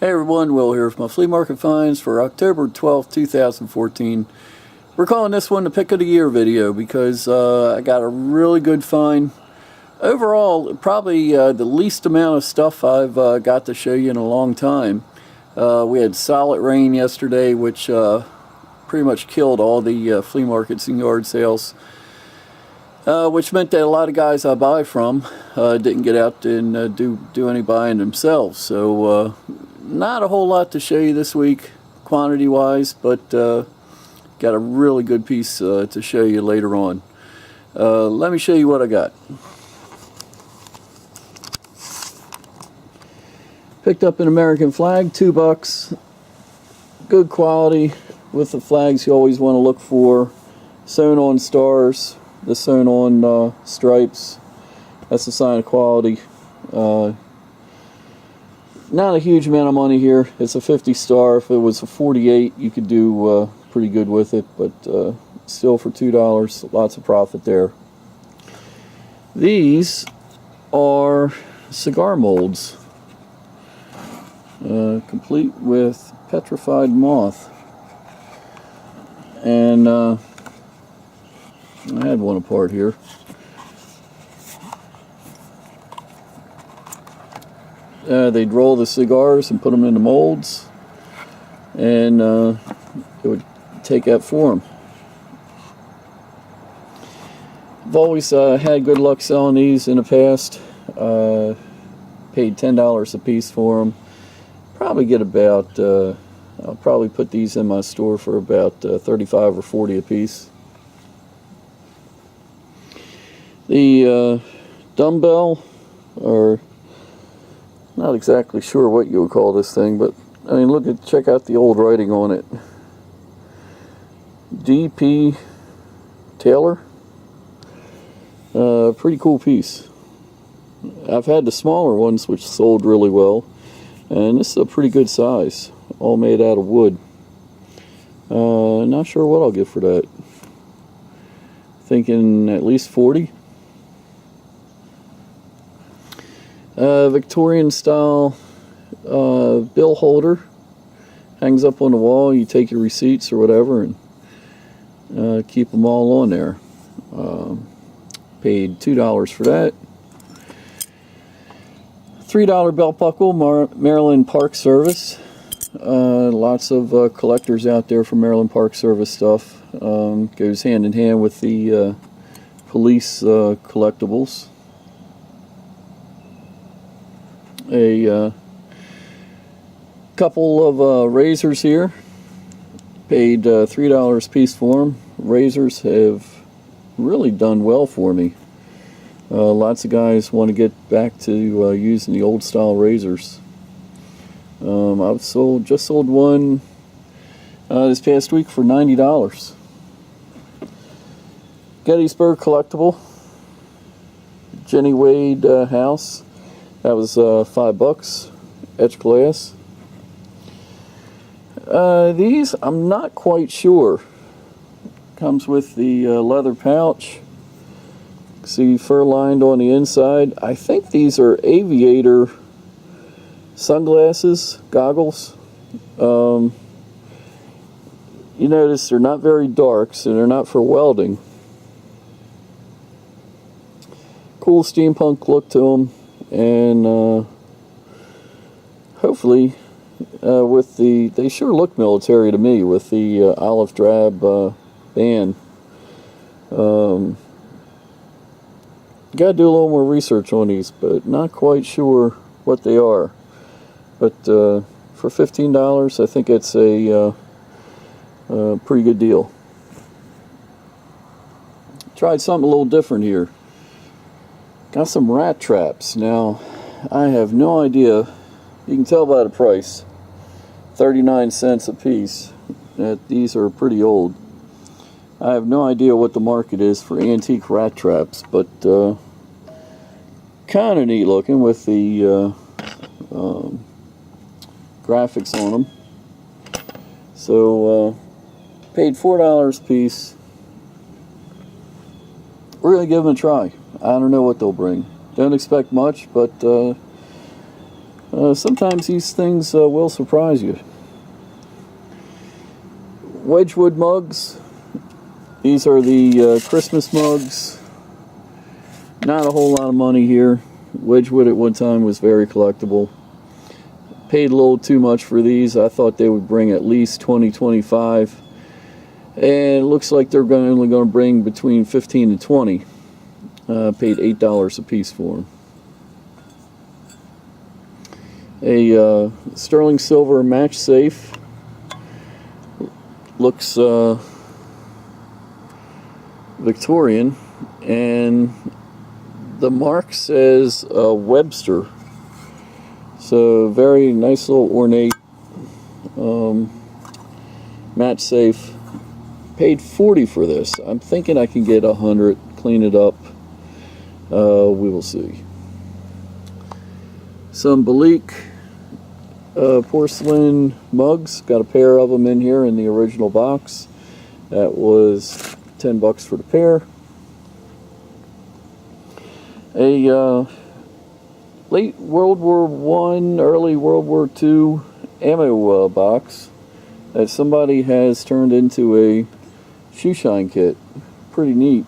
Hey everyone, Will here with my flea market finds for October 12th, 2014. We're calling this one the Pick of the Year video because I got a really good find. Overall, probably the least amount of stuff I've got to show you in a long time. We had solid rain yesterday, which pretty much killed all the flea markets and yard sales. Which meant that a lot of guys I buy from didn't get out and do any buying themselves. So not a whole lot to show you this week, quantity wise, but got a really good piece to show you later on. Let me show you what I got. Picked up an American flag, $2. Good quality with the flags you always want to look for. Sewn on stars. The sewn on stripes, that's a sign of quality. Not a huge amount of money here. It's a 50 star. If it was a 48 you could do pretty good with it, but still for $2, lots of profit there. These are cigar molds, complete with petrified moth, and I had one apart here. They'd roll the cigars and put them in the molds, and it would take that for them. I've always had good luck selling these in the past. Paid $10 a piece for them. Probably get about, I'll probably put these in my store for about 35 or 40 a piece. The Dumbbell, or not exactly sure what you would call this thing, but I mean, check out the old writing on it. D.P. Taylor. Pretty cool piece. I've had the smaller ones which sold really well, and this is a pretty good size, all made out of wood. Not sure what I'll get for that. Thinking at least 40. Victorian style bill holder, hangs up on the wall. You take your receipts or whatever and keep them all on there. Paid $2 for that. $3 belt buckle, Maryland Park Service. Lots of collectors out there for Maryland Park Service stuff. Goes hand in hand with the police collectibles. A couple of razors here. Paid $3 a piece for them. Razors have really done well for me. Lots of guys want to get back to using the old style razors. I've just sold one this past week for $90. Gettysburg collectible. Jennie Wade house. That was $5, etched glass. These, I'm not quite sure. Comes with the leather pouch. See, fur lined on the inside. I think these are aviator sunglasses, goggles. You notice they're not very dark, so they're not for welding. Cool steampunk look to them. And hopefully with they sure look military to me with the olive drab band. Got to do a little more research on these, but not quite sure what they are. But for $15, I think it's a pretty good deal. Tried something a little different here. Got some rat traps. Now, I have no idea. You can tell by the price. 39 cents a piece. These are pretty old. I have no idea what the market is for antique rat traps, but kind of neat looking with the graphics on them. So, paid $4 a piece. We're going to give them a try. I don't know what they'll bring. Don't expect much, but Sometimes these things will surprise you. Wedgwood mugs. These are the Christmas mugs. Not a whole lot of money here. Wedgwood at one time was very collectible. Paid a little too much for these. I thought they would bring at least 20, 25. And it looks like they're only going to bring between 15 and 20. Paid $8 a piece for them. A sterling silver match safe. Looks Victorian, and the mark says Webster. So very nice little ornate match safe. Paid $40 for this. I'm thinking I can get $100. Clean it up. We will see. Some Belique porcelain mugs. Got a pair of them in here in the original box. That was $10 for the pair. A late World War I, early World War II ammo box that somebody has turned into a shoeshine kit. Pretty neat.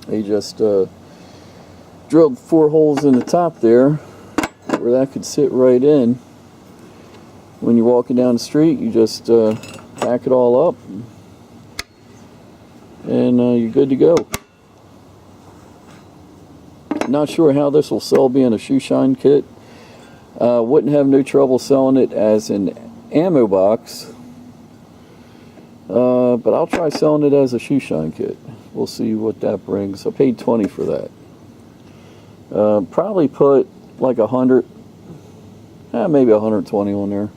They just drilled 4 holes in the top there where that could sit right in. When you're walking down the street, you just pack it all up and you're good to go. Not sure how this will sell being a shoeshine kit. Wouldn't have no trouble selling it as an ammo box, but I'll try selling it as a shoeshine kit. We'll see what that brings. I paid $20 for that. Probably put like 100, maybe 120 on there.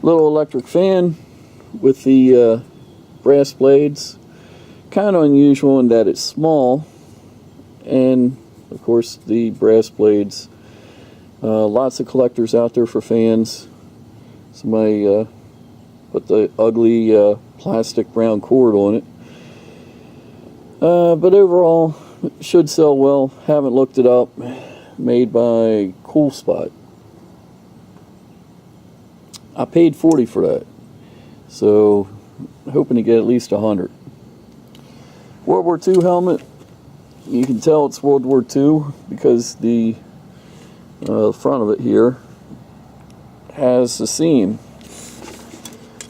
Little electric fan with the brass blades. Kind of unusual in that it's small, and of course the brass blades. Lots of collectors out there for fans. Somebody put the ugly plastic brown cord on it. But overall, should sell well. Haven't looked it up. Made by Cool Spot. I paid $40 for that. So, hoping to get at least 100. World War II helmet. You can tell it's World War II because the front of it here has a seam.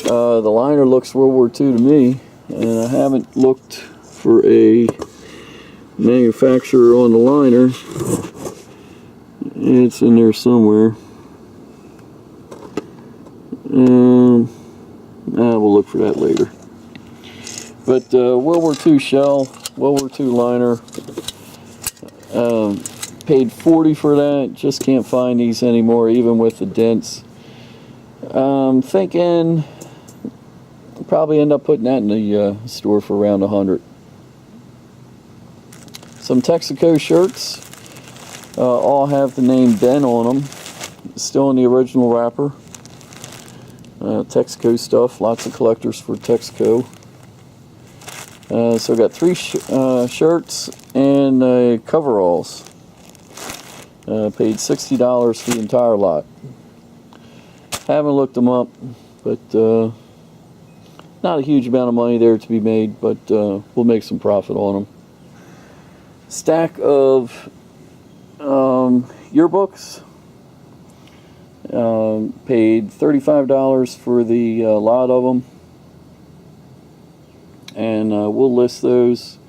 The liner looks World War II to me, and I haven't looked for a manufacturer on the liner. It's in there somewhere. We'll look for that later. But World War II shell, World War II liner. Paid $40 for that. Just can't find these anymore, even with the dents. Thinking I'll probably end up putting that in the store for around 100. Some Texaco shirts. All have the name Ben on them. Still in the original wrapper. Texaco stuff. Lots of collectors for Texaco. So I got 3 shirts and coveralls. Paid $60 for the entire lot. Haven't looked them up, but not a huge amount of money there to be made, but we'll make some profit on them. Stack of yearbooks. Paid $35 for the lot of them, and we'll list those.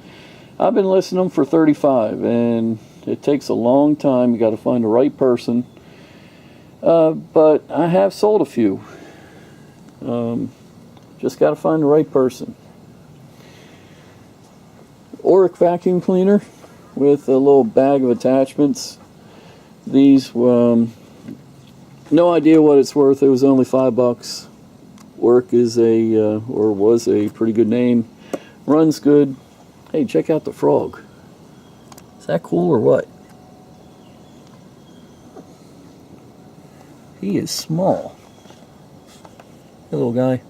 I've been listing them for $35, and it takes a long time. You got to find the right person. But I have sold a few. Just got to find the right person. Oric vacuum cleaner with a little bag of attachments. These, no idea what it's worth. It was only $5. Oric is or was a pretty good name. Runs good. Hey, check out the frog. Is that cool or what? He is small. Hey, little guy.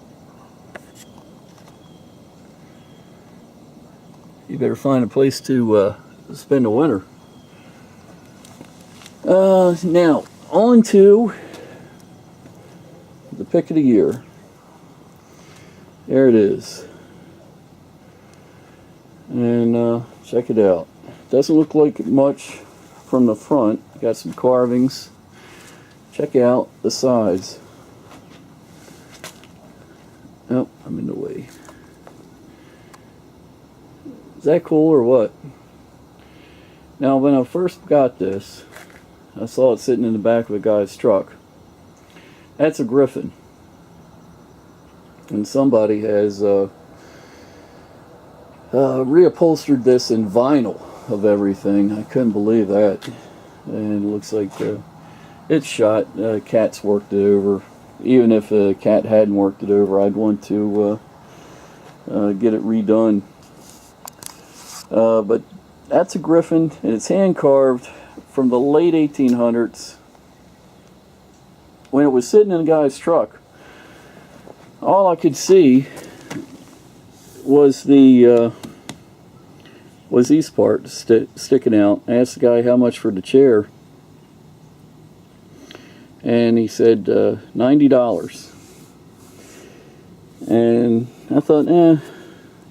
You better find a place to spend the winter. Now, on to the pick of the year. There it is. And check it out. Doesn't look like much from the front. Got some carvings. Check out the sides. Oh, I'm in the way. Is that cool or what? Now, when I first got this, I saw it sitting in the back of a guy's truck. That's a Griffin. And somebody has reupholstered this in vinyl of everything. I couldn't believe that. And it looks like it's shot. Cat's worked it over. Even if a cat hadn't worked it over, I'd want to get it redone. But that's a Griffin, and it's hand carved from the late 1800s. When it was sitting in a guy's truck, all I could see was the these parts sticking out. I asked the guy how much for the chair, and he said $90. And I thought,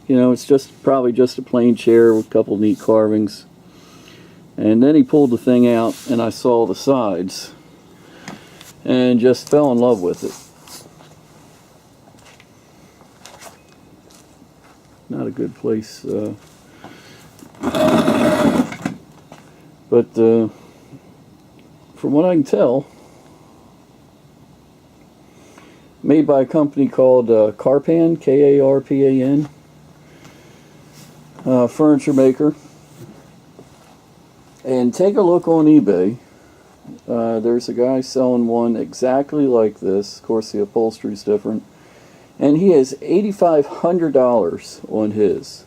you know, it's probably just a plain chair with a couple neat carvings. And then he pulled the thing out, and I saw the sides, and just fell in love with it. Not a good place, but from what I can tell, made by a company called Karpan, K-A-R-P-A-N, furniture maker. And take a look on eBay. There's a guy selling one exactly like this. Of course, the upholstery is different. And he has $8,500 on his.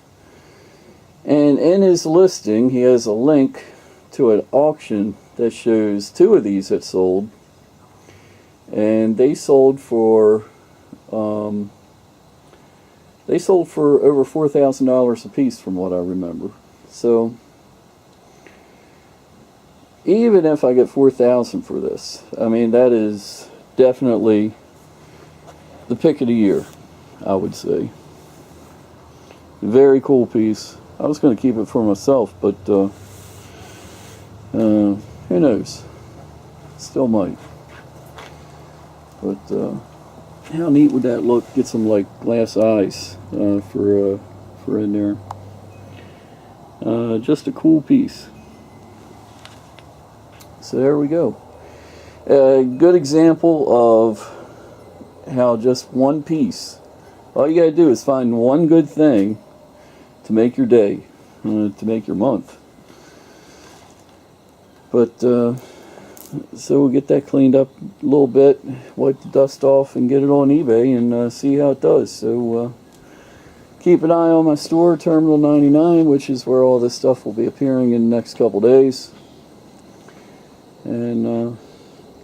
And in his listing, he has a link to an auction that shows two of these that sold. And they sold for over $4,000 a piece, from what I remember. So even if I get $4,000 for this, I mean, that is definitely the pick of the year, I would say. Very cool piece. I was going to keep it for myself, but who knows? Still might. But how neat would that look? Get some like glass eyes for in there. Just a cool piece. So there we go. A good example of how just one piece, all you gotta do is find one good thing to make your day, to make your month. But so we'll get that cleaned up a little bit, wipe the dust off, and get it on eBay and see how it does. So keep an eye on my store, Terminal 99, which is where all this stuff will be appearing in the next couple days. And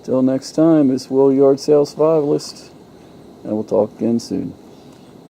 till next time, it's Will Yard Sale Survivalist, and we'll talk again soon.